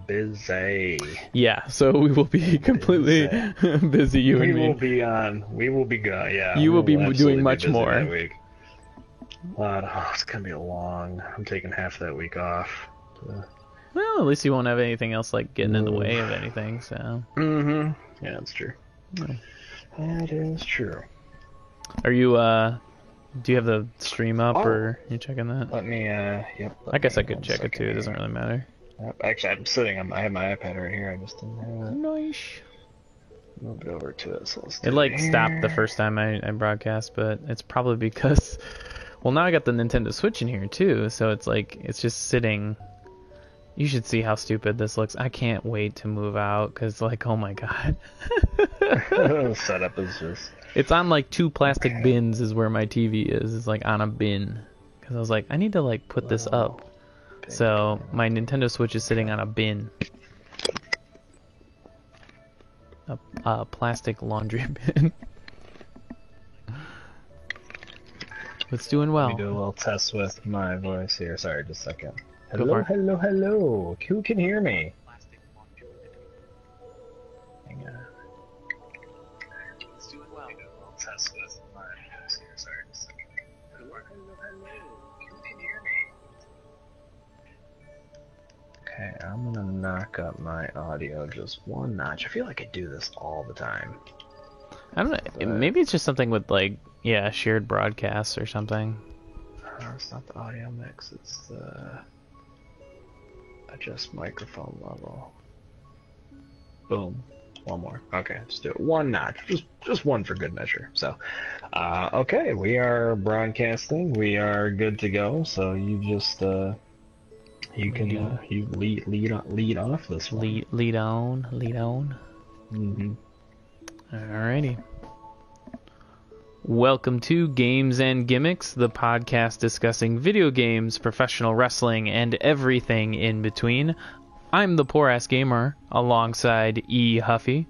busy. Yeah, so we will be completely busy, you and me. We will be gone, yeah. You will be absolutely doing much busy more. that week. But, it's gonna be I'm taking half that week off. Well, at least you won't have anything else like getting in the way of anything, so. Yeah, that's true. Yeah. That is true. Are you, do you have the stream up, or are you checking that? Let me, yep. I guess I could check it too, it doesn't really matter. Actually, I have my iPad right here, I just didn't have it. Nice. Moved over to it, so let's do It like here. stopped the first time I broadcast, but it's probably because, well, now I got the Nintendo Switch in here too, so it's like, it's just sitting. You should see how stupid this looks. I can't wait to move out, because like, oh my god. The setup is just... It's on like 2 plastic bins is where my TV is. It's like on a bin. Because I was like, I need to like put this up. So my Nintendo Switch is sitting on a bin. A plastic laundry bin. It's doing well. Let me do a little test with my voice here. Sorry, just a second. Go for Hello, it. hello, hello. Who can hear me? Hang on. Let's do a little test with my voice here. Sorry, just a second. Hello, hello, hello. Who can hear me? Okay, I'm gonna knock up my audio just one notch. I feel like I do this all the time. I don't know. Maybe it's just something with like, yeah, shared broadcasts or something. It's not the audio mix. It's the adjust microphone level. Boom. One more. Okay, let's do it. One notch. Just one for good measure. So, okay, we are broadcasting. We are good to go. So you just you can you lead off this one. Lead on. Mm-hmm. Alrighty. Welcome to Games and Gimmicks, the podcast discussing video games, professional wrestling, and everything in between. I'm the Poor Ass Gamer, alongside E. Huffy.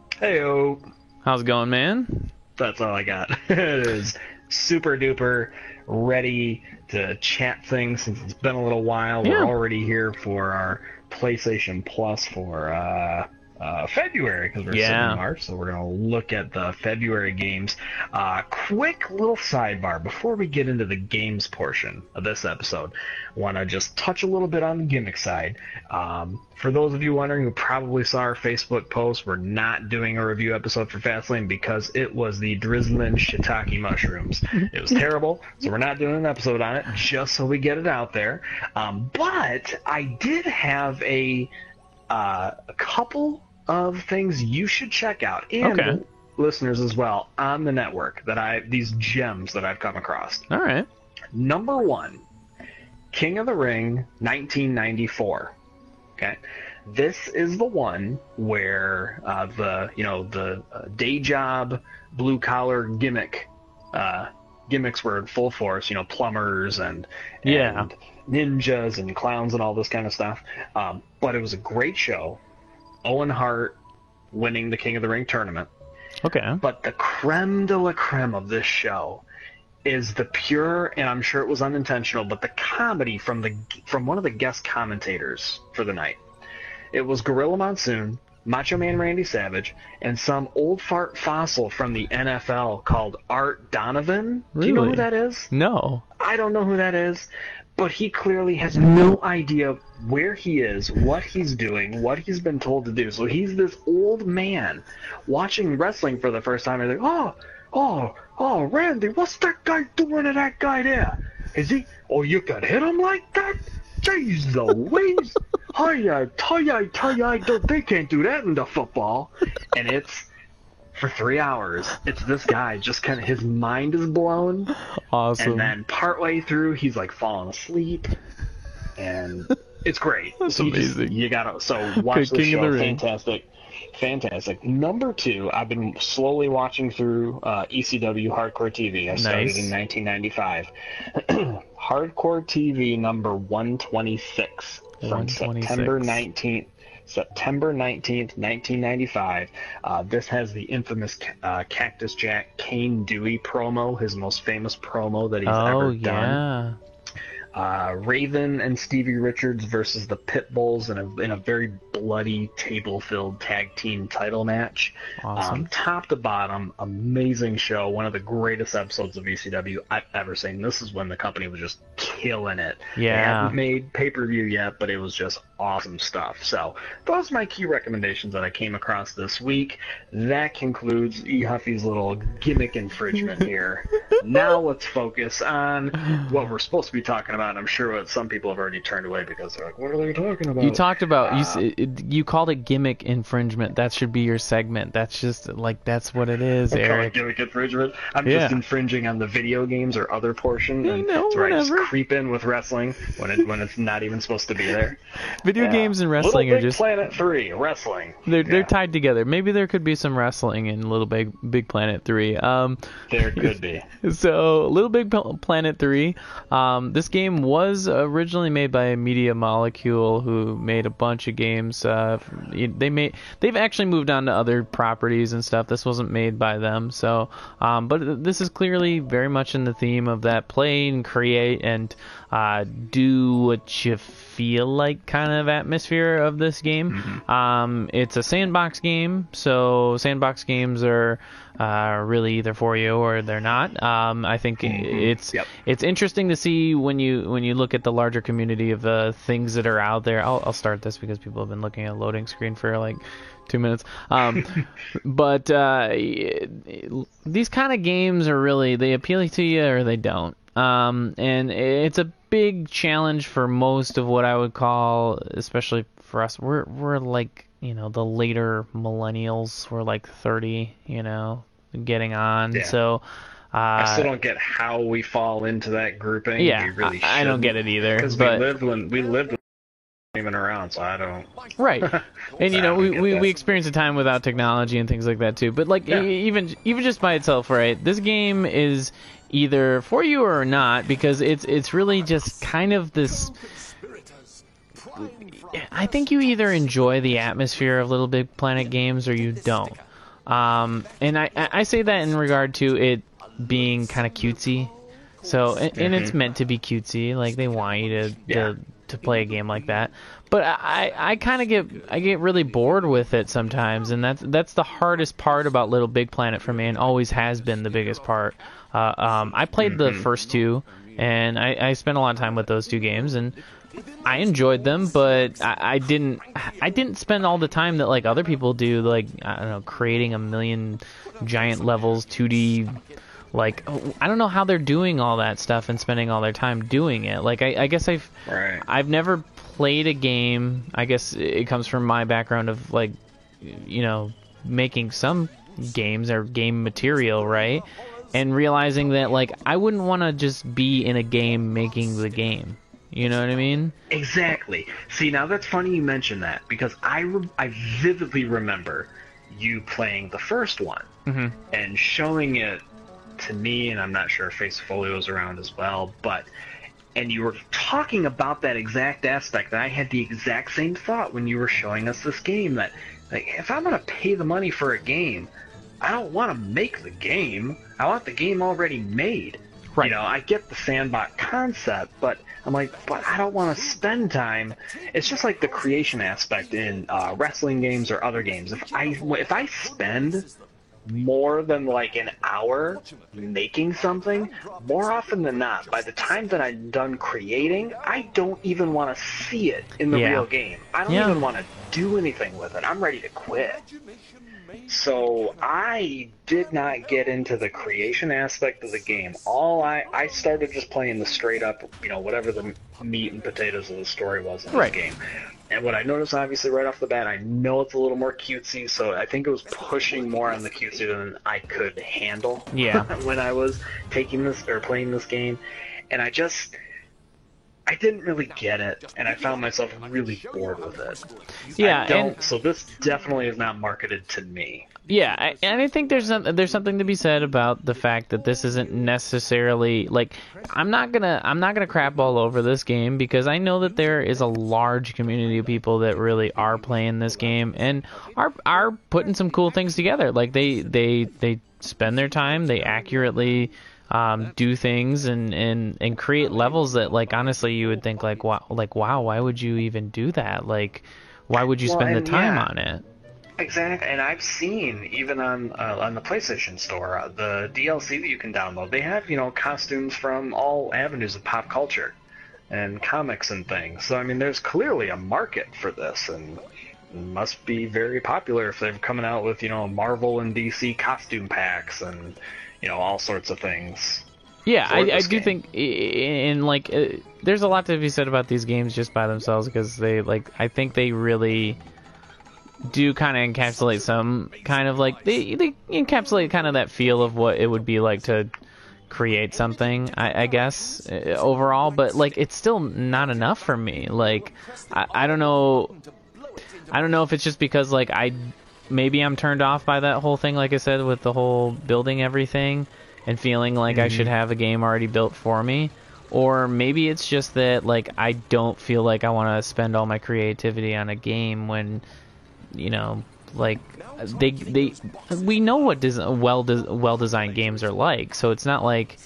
Heyo. How's it going, man? That's all I got. It is super duper ready to chat things since it's been a little while. Yeah. We're already here for our PlayStation Plus for February, because we're sitting in March, so we're going to look at the February games. Quick little sidebar before we get into the games portion of this episode. Want to just touch a little bit on the gimmick side. For those of you wondering who probably saw our Facebook post, we're not doing a review episode for Fastlane because it was the drizzling shiitake mushrooms. It was terrible, so we're not doing an episode on it, just so we get it out there. But I did have a couple of things you should check out, and listeners as well, on the network, these gems that I've come across. All right. Number 1, King of the Ring 1994. Okay, this is the one where the day job, blue collar gimmicks were in full force. Plumbers and ninjas and clowns and all this kind of stuff. But it was a great show. Owen Hart winning the King of the Ring tournament. Okay. But the creme de la creme of this show is the pure, and I'm sure it was unintentional, but the comedy from one of the guest commentators for the night. It was Gorilla Monsoon, Macho Man Randy Savage, and some old fart fossil from the NFL called Art Donovan. Really? Do you know who that is? No. I don't know who that is, but he clearly has no idea where he is, what he's doing, what he's been told to do. So he's this old man watching wrestling for the first time, and he's like, oh, Randy, what's that guy doing to that guy there? Is he? Oh, you could hit him like that? Jeez Louise! They can't do that in the football. And it's, for 3 hours, it's this guy just kind of, his mind is blown. Awesome. And then partway through, he's like falling asleep. And it's great. That's amazing. You gotta, watch this King of show. the Ring. Fantastic. Number 2, I've been slowly watching through ECW Hardcore TV. I started in 1995. Hardcore TV number 126 from September 19th, 1995. This has the infamous Cactus Jack Kane Dewey promo, his most famous promo that he's ever done. Raven and Stevie Richards versus the Pitbulls in a very bloody table-filled tag team title match. Awesome. Top to bottom, amazing show. One of the greatest episodes of ECW I've ever seen. This is when the company was just killing it. Yeah. They hadn't made pay-per-view yet, but it was just awesome stuff. So those are my key recommendations that I came across this week. That concludes E. Huffy's little gimmick infringement here. Now let's focus on what we're supposed to be talking about. I'm sure what some people have already turned away because they're like, what are they talking about? You talked about, you called it gimmick infringement. That should be your segment. That's just, like, that's what it is, Eric. Gimmick infringement? I'm just infringing on the video games or other portion. And that's where I just creep in with wrestling when it's not even supposed to be there. Video games and wrestling Little are Big just... Planet 3, wrestling. They're tied together. Maybe there could be some wrestling in Little Big Planet 3. There could be. So, Little Big Planet 3, this game was originally made by Media Molecule, who made a bunch of games. They've actually moved on to other properties and stuff. This wasn't made by them. So, but this is clearly very much in the theme of that play and create and do what you feel like kind of atmosphere of this game. Mm-hmm. It's a sandbox game, so sandbox games are really either for you or they're not. I think it's interesting to see when you look at the larger community of things that are out there. I'll start this because people have been looking at a loading screen for like 2 minutes. But these kind of games are really, they appeal to you or they don't. And it's a big challenge for most of what I would call, especially for us, we're like, the later millennials. We're like 30, getting on. Yeah. So I still don't get how we fall into that grouping. Yeah, we really I don't get it either. Because we lived when even around, so I don't. Right, and we experienced a time without technology and things like that too. But like even just by itself, right? This game is either for you or not, because it's really just kind of this. I think you either enjoy the atmosphere of Little Big Planet games or you don't. And I say that in regard to it being kind of cutesy. So and it's meant to be cutesy, like they want you to play a game like that. But I kind of get really bored with it sometimes, and that's the hardest part about Little Big Planet for me, and always has been the biggest part. I played the first two, and I spent a lot of time with those two games, and I enjoyed them, but I didn't spend all the time that like other people do, like I don't know, creating a million giant levels, 2D. Like, I don't know how they're doing all that stuff and spending all their time doing it. Like, I guess I've never played a game. I guess it comes from my background of, like, making some games or game material, right? And realizing that, like, I wouldn't want to just be in a game making the game. You know what I mean? Exactly. See, now that's funny you mentioned that, because I vividly remember you playing the first one and showing it to me, and I'm not sure if Facefolio was around as well, and you were talking about that exact aspect, and I had the exact same thought when you were showing us this game, that like, if I'm going to pay the money for a game, I don't want to make the game. I want the game already made. Right. I get the sandbox concept, but I'm like, but I don't want to spend time. It's just like the creation aspect in wrestling games or other games. If I spend more than like an hour making something, more often than not, by the time that I'm done creating, I don't even want to see it in the real game. I don't even want to do anything with it. I'm ready to quit. So I did not get into the creation aspect of the game. I started just playing the straight up, whatever the meat and potatoes of the story was in this game. And what I noticed, obviously, right off the bat, I know it's a little more cutesy, so I think it was pushing more on the cutesy than I could handle when I was playing this game. And I didn't really get it, and I found myself really bored with it. Yeah, so this definitely is not marketed to me. Yeah, and I think there's something to be said about the fact that this isn't necessarily like I'm not gonna crap all over this game, because I know that there is a large community of people that really are playing this game and are putting some cool things together. Like they spend their time, they accurately do things and create levels that, like, honestly you would think like wow, why would you even do that? Like, why would you spend the time on it? Exactly, and I've seen even on the PlayStation Store the DLC that you can download. They have costumes from all avenues of pop culture and comics and things. So I mean, there's clearly a market for this, and it must be very popular if they're coming out with Marvel and DC costume packs and all sorts of things. Yeah, I do think there's a lot to be said about these games just by themselves, because I think they really do kind of encapsulate some kind of they encapsulate kind of that feel of what it would be like to create something, I guess, overall. But it's still not enough for me. I don't know if it's just because maybe I'm turned off by that whole thing, like I said, with the whole building everything and feeling like I should have a game already built for me. Or maybe it's just that I don't feel like I want to spend all my creativity on a game when we know what well-designed games are like. So it's not like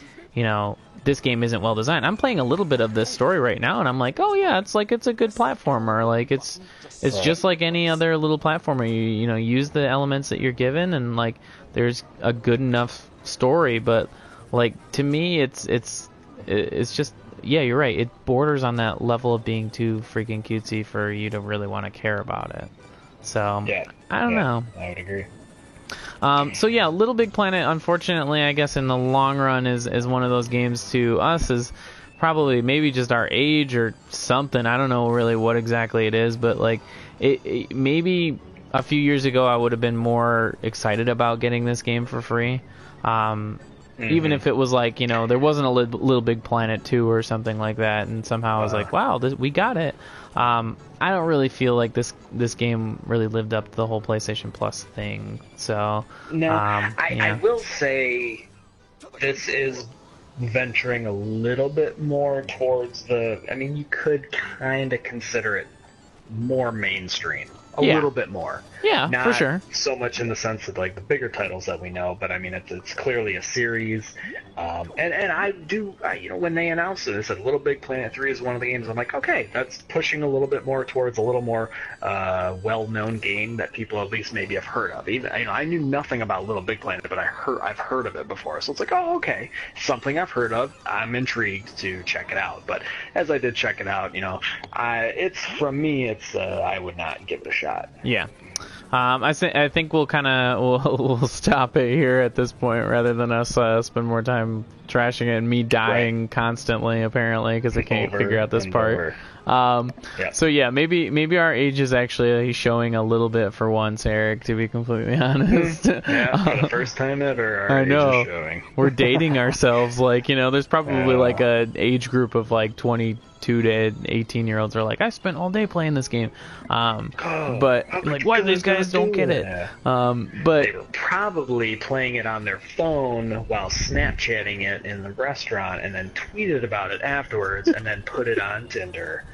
this game isn't well designed. I'm playing a little bit of this story right now, and I'm like, oh yeah, it's a good platformer. It's just like any other little platformer. You use the elements that you're given, and there's a good enough story. But to me, it's just, yeah, you're right. It borders on that level of being too freaking cutesy for you to really want to care about it. So yeah, I don't know. I would agree. So yeah, Little Big Planet, unfortunately, I guess in the long run is one of those games to us is probably maybe just our age or something. I don't know really what exactly it is, but it maybe a few years ago I would have been more excited about getting this game for free. Even if it was there wasn't a Little Big Planet 2 or something like that, and somehow I was like, wow, we got it. I don't really feel like this game really lived up to the whole PlayStation Plus thing. So no, I will say this is venturing a little bit more towards you could kind of consider it more mainstream. A little bit more. Yeah, not for sure. So much in the sense of the bigger titles that we know, but I mean it's clearly a series. And I when they announced it, they said Little Big Planet 3 is one of the games. I'm like, okay, that's pushing a little bit more towards a little more well-known game that people at least maybe have heard of. Even I knew nothing about Little Big Planet, but I've heard of it before. So it's like, oh, okay, something I've heard of. I'm intrigued to check it out. But as I did check it out, I would not give it a shot. Yeah. I think we'll stop it here at this point, rather than us spend more time trashing it and me dying constantly, apparently, because I can't figure out this part. So yeah, maybe our age is actually showing a little bit for once, Eric, to be completely honest. Yeah, for the first time ever, our age is showing. We're dating ourselves. There's probably a age group of 22 to 18-year-olds are like, I spent all day playing this game. But why these guys don't get it? But they were probably playing it on their phone while Snapchatting it in the restaurant, and then tweeted about it afterwards, and then put it on Tinder.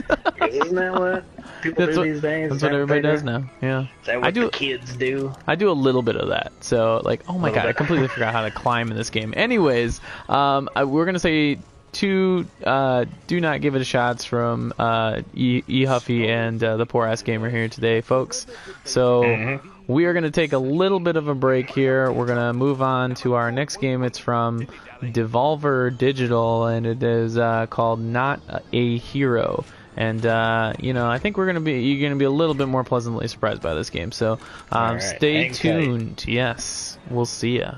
Isn't that what people do these days? That's what everybody does now. Yeah. Is that what the kids do? I do a little bit of that. So oh my god, I completely forgot how to climb in this game. Anyways, we're gonna say two do not give it a shots from E Huffy and the Poor Ass Gamer here today, folks. So we are going to take a little bit of a break here. We're going to move on to our next game. It's from Devolver Digital, and it is called Not a Hero. And I think you're going to be a little bit more pleasantly surprised by this game. So stay tuned. Yes, we'll see ya.